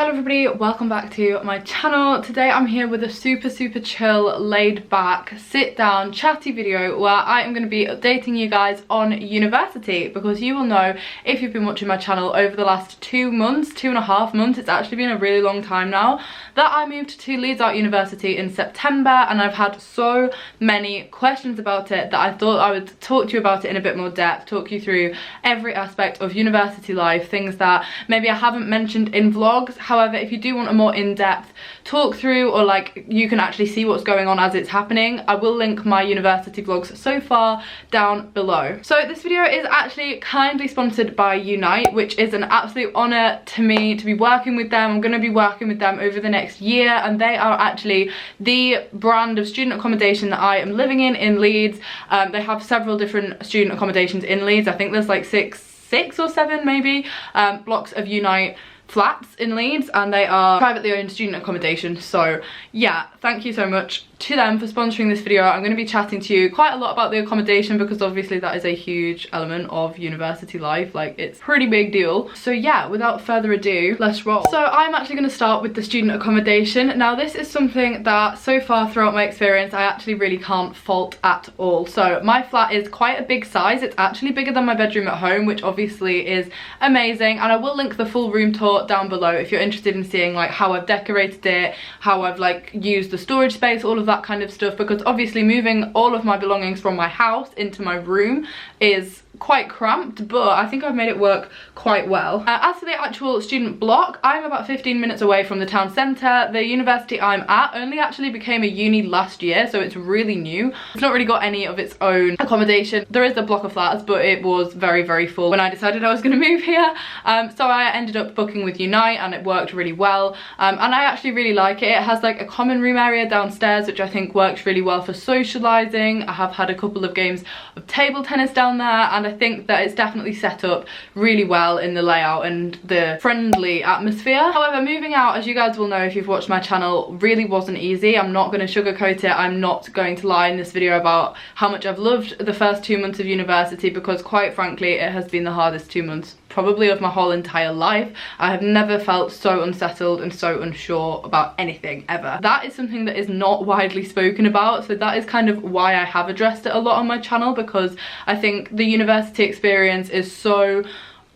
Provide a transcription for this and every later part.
hello everybody, welcome back to my channel. Today I'm here with a super chill, laid back, sit down, chatty video where I am going to be updating you guys on university, because you will know if you've been watching my channel over the last 2 months, 2.5 months, it's actually been a really long time now, that I moved to Leeds Art University in September, and I've had so many questions about it that I thought I would talk to you about it in a bit more depth, talk you through every aspect of university life, things that maybe I haven't mentioned in vlogs. However, if you do want a more in-depth talk through, or like you can actually see what's going on as it's happening, I will link my university vlogs so far down below. So this video is actually kindly sponsored by Unite, which is an absolute honour to me to be working with them. I'm going to be working with them over the next year, and they are actually the brand of student accommodation that I am living in Leeds. They have several different student accommodations in Leeds. I think there's like six or seven maybe blocks of Unite flats in Leeds, and they are privately owned student accommodation. So yeah, thank you so much to them for sponsoring this video. I'm going to be chatting to you quite a lot about the accommodation, because obviously that is a huge element of university life, like it's a pretty big deal. So yeah, without further ado, let's roll. So I'm actually going to start with the student accommodation. Now this is something that so far throughout my experience I actually really can't fault at all. So my flat is quite a big size. It's actually bigger than my bedroom at home, which obviously is amazing, and I will link the full room tour down below if you're interested in seeing like how I've decorated it, how I've like used the storage space, all of that kind of stuff, because obviously moving all of my belongings from my house into my room is quite cramped, but I think I've made it work quite well. As for the actual student block, I'm about 15 minutes away from the town centre. The university I'm at only actually became a uni last year, so it's really new. It's not really got any of its own accommodation. There is a block of flats, but it was very full when I decided I was going to move here. So I ended up booking with Unite, and it worked really well. And I actually really like it. It has like a common room area downstairs, which I think works really well for socialising. I have had a couple of games of table tennis down there, and I think that it's definitely set up really well in the layout and the friendly atmosphere. However, moving out, as you guys will know if you've watched my channel, really wasn't easy. I'm not going to sugarcoat it. I'm not going to lie in this video about how much I've loved the first 2 months of university, because quite frankly it has been the hardest 2 months probably of my whole entire life. I have never felt so unsettled and so unsure about anything ever. That is something that is not widely spoken about, so that is kind of why I have addressed it a lot on my channel, because I think the university experience is so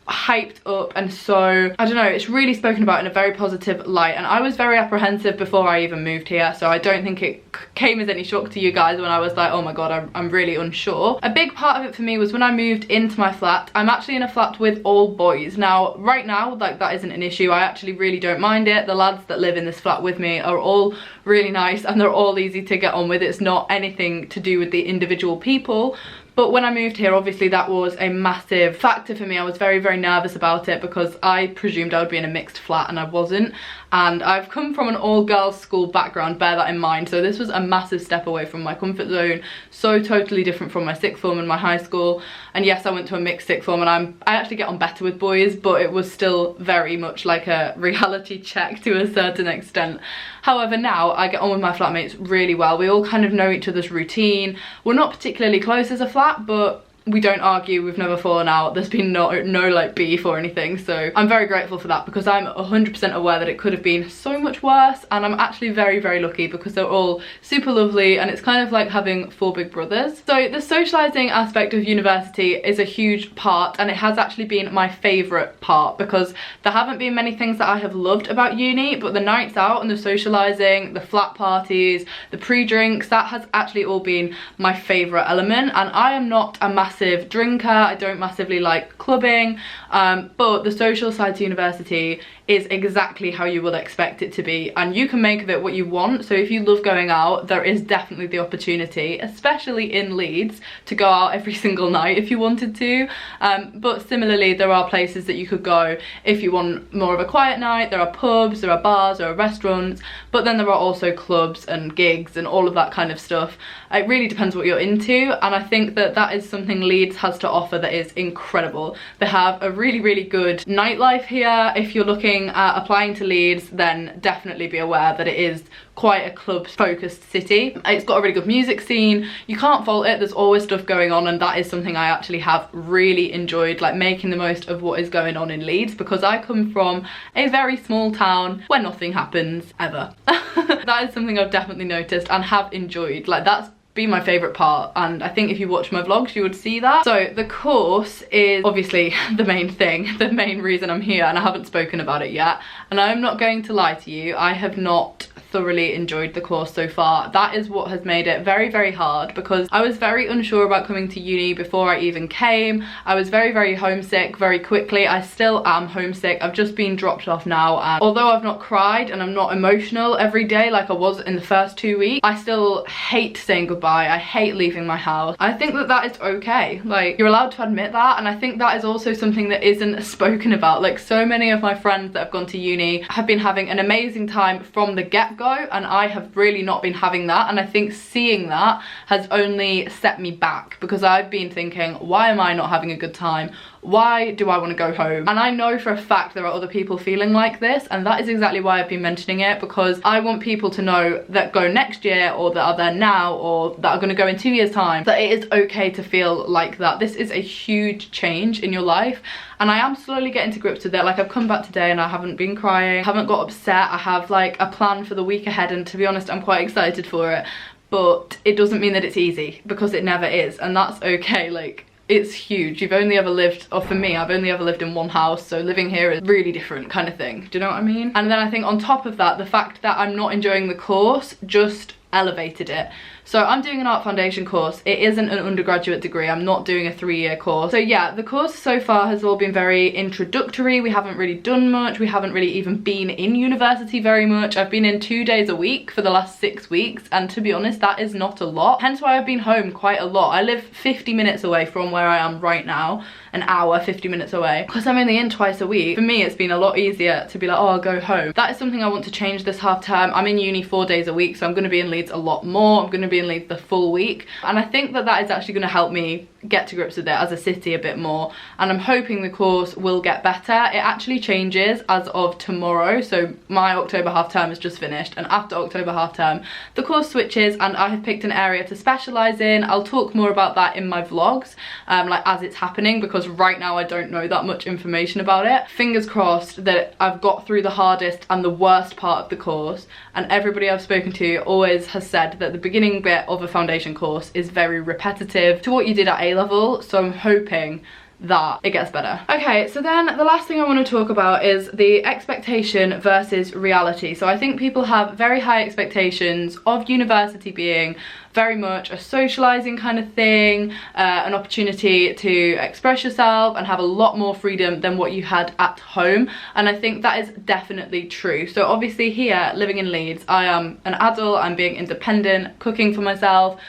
hyped up and so, I don't know, it's really spoken about in a very positive light, and I was very apprehensive before I even moved here, so I don't think it came as any shock to you guys when I was like, oh my god, I'm really unsure. A big part of it for me was when I moved into my flat. I'm actually in a flat with all boys. Now right now, like, that isn't an issue. I actually really don't mind it. The lads that live in this flat with me are all really nice, and they're all easy to get on with. It's not anything to do with the individual people. But when I moved here, obviously that was a massive factor for me. I was very nervous about it, because I presumed I would be in a mixed flat and I wasn't. And I've come from an all-girls school background, bear that in mind. So this was a massive step away from my comfort zone. So totally different from my sixth form and my high school. And yes, I went to a mixed sixth form, and I actually get on better with boys, but it was still very much like a reality check to a certain extent. However, now I get on with my flatmates really well. We all kind of know each other's routine. We're not particularly close as a flat, but we don't argue, we've never fallen out, there's been no like beef or anything, so I'm very grateful for that, because I'm 100% aware that it could have been so much worse, and I'm actually very lucky, because they're all super lovely, and it's kind of like having 4 big brothers. So the socialising aspect of university is a huge part, and it has actually been my favourite part, because there haven't been many things that I have loved about uni, but the nights out and the socialising, the flat parties, the pre-drinks, that has actually all been my favourite element. And I am not a massive drinker, I don't massively like clubbing, but the social side to university is exactly how you would expect it to be, and you can make of it what you want. So if you love going out, there is definitely the opportunity, especially in Leeds, to go out every single night if you wanted to, but similarly there are places that you could go if you want more of a quiet night. There are pubs, there are bars, there are restaurants, but then there are also clubs and gigs and all of that kind of stuff. It really depends what you're into, and I think that that is something Leeds has to offer that is incredible. They have a really, really good nightlife here. If you're looking at applying to Leeds, then definitely be aware that it is quite a club focused city. It's got a really good music scene. You can't fault it. There's always stuff going on, and that is something I actually have really enjoyed, like making the most of what is going on in Leeds, because I come from a very small town where nothing happens ever. That is something I've definitely noticed and have enjoyed. Like, that's been my favourite part, and I think if you watch my vlogs you would see that. So the course is obviously the main thing, the main reason I'm here, and I haven't spoken about it yet, and I'm not going to lie to you, I have not thoroughly enjoyed the course so far. That is what has made it very, very hard, because I was very unsure about coming to uni before I even came. I was very, very homesick very quickly. I still am homesick. I've just been dropped off now, and although I've not cried and I'm not emotional every day like I was in the first 2 weeks, I still hate saying goodbye. I hate leaving my house. I think that that is okay. Like, you're allowed to admit that, and I think that is also something that isn't spoken about. Like, so many of my friends that have gone to uni have been having an amazing time from the get-go, and I have really not been having that, and I think seeing that has only set me back, because I've been thinking, why am I not having a good time? Why do I want to go home? And I know for a fact there are other people feeling like this, and that is exactly why I've been mentioning it, because I want people to know that go next year, or that are there now, or that are going to go in 2 years time, that it is okay to feel like that. This is a huge change in your life, and I am slowly getting to grips with it. Like, I've come back today and I haven't been crying, haven't got upset. I have like a plan for the week ahead, and to be honest, I'm quite excited for it, but it doesn't mean that it's easy, because it never is, and that's okay. Like, it's huge. You've only ever lived, or for me, I've only ever lived in one house, so living here is really different kind of thing. Do you know what I mean? And then I think on top of that, the fact that I'm not enjoying the course just elevated it. So I'm doing an art foundation course. It isn't an undergraduate degree. I'm not doing a 3-year course. So yeah, the course so far has all been very introductory. We haven't really done much. We haven't really even been in university very much. I've been in 2 days a week for the last 6 weeks, and to be honest, that is not a lot. Hence why I've been home quite a lot. I live 50 minutes away from where I am right now, an hour, 50 minutes away. Because I'm only in twice a week, for me it's been a lot easier to be like, oh, I'll go home. That is something I want to change this half term. I'm in uni 4 days a week, so I'm going to be in Leeds a lot more. I'm going to be in Leeds the full week, and I think that that is actually going to help me get to grips with it as a city a bit more, and I'm hoping the course will get better. It actually changes as of tomorrow, so my October half term is just finished, and after October half term the course switches, and I have picked an area to specialise in. I'll talk more about that in my vlogs, like as it's happening, because right now I don't know that much information about it. Fingers crossed that I've got through the hardest and the worst part of the course, and everybody I've spoken to always has said that the beginning bit of a foundation course is very repetitive to what you did at A-level, so I'm hoping that it gets better. Okay, so then the last thing I want to talk about is the expectation versus reality. So I think people have very high expectations of university being very much a socializing kind of thing, an opportunity to express yourself and have a lot more freedom than what you had at home, and I think that is definitely true. So obviously here, living in Leeds, I am an adult, I'm being independent, cooking for myself,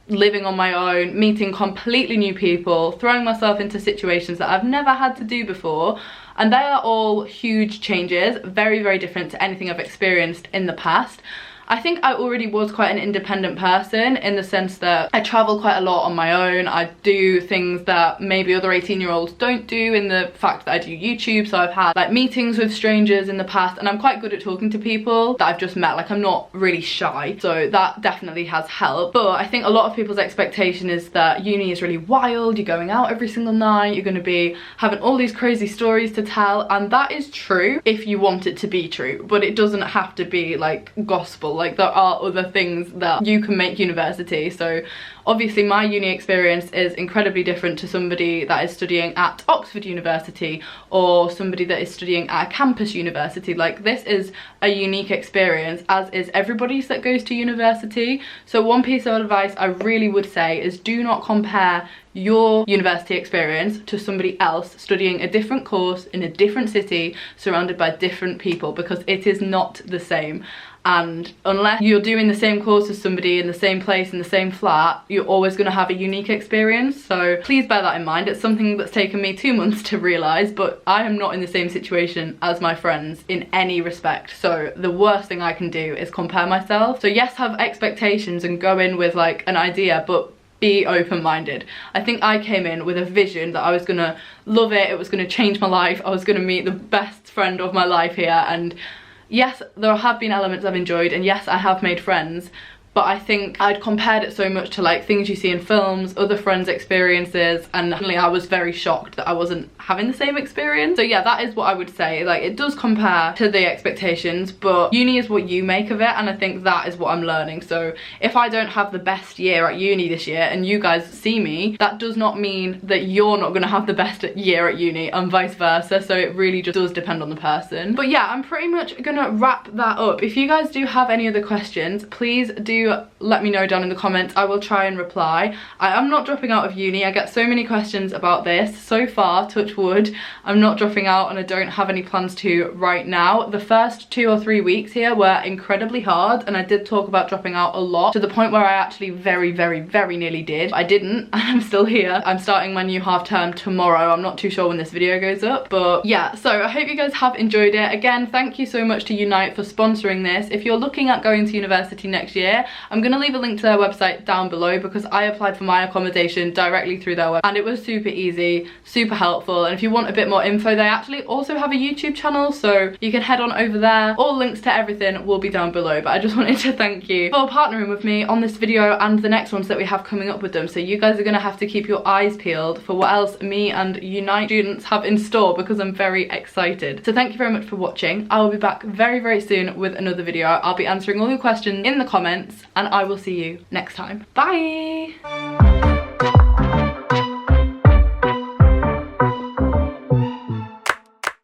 living on my own, meeting completely new people, throwing myself into situations that I've never had to do before, and they are all huge changes, very, very different to anything I've experienced in the past. I think I already was quite an independent person, in the sense that I travel quite a lot on my own. I do things that maybe other 18-year-olds don't do, in the fact that I do YouTube. So I've had like meetings with strangers in the past, and I'm quite good at talking to people that I've just met. Like, I'm not really shy, so that definitely has helped. But I think a lot of people's expectation is that uni is really wild, you're going out every single night, you're going to be having all these crazy stories to tell, and that is true if you want it to be true, but it doesn't have to be like gospel. Like, there are other things that you can make university. So obviously my uni experience is incredibly different to somebody that is studying at Oxford University, or somebody that is studying at a campus university. Like, this is a unique experience, as is everybody's that goes to university. So one piece of advice I really would say is, do not compare your university experience to somebody else studying a different course in a different city, surrounded by different people, because it is not the same. And unless you're doing the same course as somebody in the same place, in the same flat, you're always going to have a unique experience. So please bear that in mind. It's something that's taken me 2 months to realise, but I am not in the same situation as my friends in any respect. So the worst thing I can do is compare myself. So yes, have expectations and go in with like an idea, but be open-minded. I think I came in with a vision that I was gonna love it, it was gonna change my life, I was gonna meet the best friend of my life here, and yes, there have been elements I've enjoyed, and yes, I have made friends, but I think I'd compared it so much to like things you see in films, other friends' experiences, and I was very shocked that I wasn't having the same experience. So yeah, that is what I would say. Like, it does compare to the expectations, but uni is what you make of it, and I think that is what I'm learning. So if I don't have the best year at uni this year and you guys see me, that does not mean that you're not gonna have the best year at uni, and vice versa. So it really just does depend on the person. But yeah, I'm pretty much gonna wrap that up. If you guys do have any other questions, please do let me know down in the comments. I will try and reply. I am not dropping out of uni. I get so many questions about this. So far, touch wood, I'm not dropping out, and I don't have any plans to right now. The first 2 or 3 weeks here were incredibly hard, and I did talk about dropping out a lot, to the point where I actually very nearly did. I didn't, and I'm still here. I'm starting my new half term tomorrow. I'm not too sure when this video goes up, but yeah, so I hope you guys have enjoyed it. Again, thank you so much to Unite for sponsoring this. If you're looking at going to university next year, I'm gonna leave a link to their website down below, because I applied for my accommodation directly through their website, and it was super easy, super helpful. And if you want a bit more info, they actually also have a YouTube channel, so you can head on over there. All links to everything will be down below, but I just wanted to thank you for partnering with me on this video and the next ones that we have coming up with them. So you guys are gonna have to keep your eyes peeled for what else me and Unite students have in store, because I'm very excited. So thank you very much for watching. I will be back very soon with another video. I'll be answering all your questions in the comments, and I will see you next time. Bye!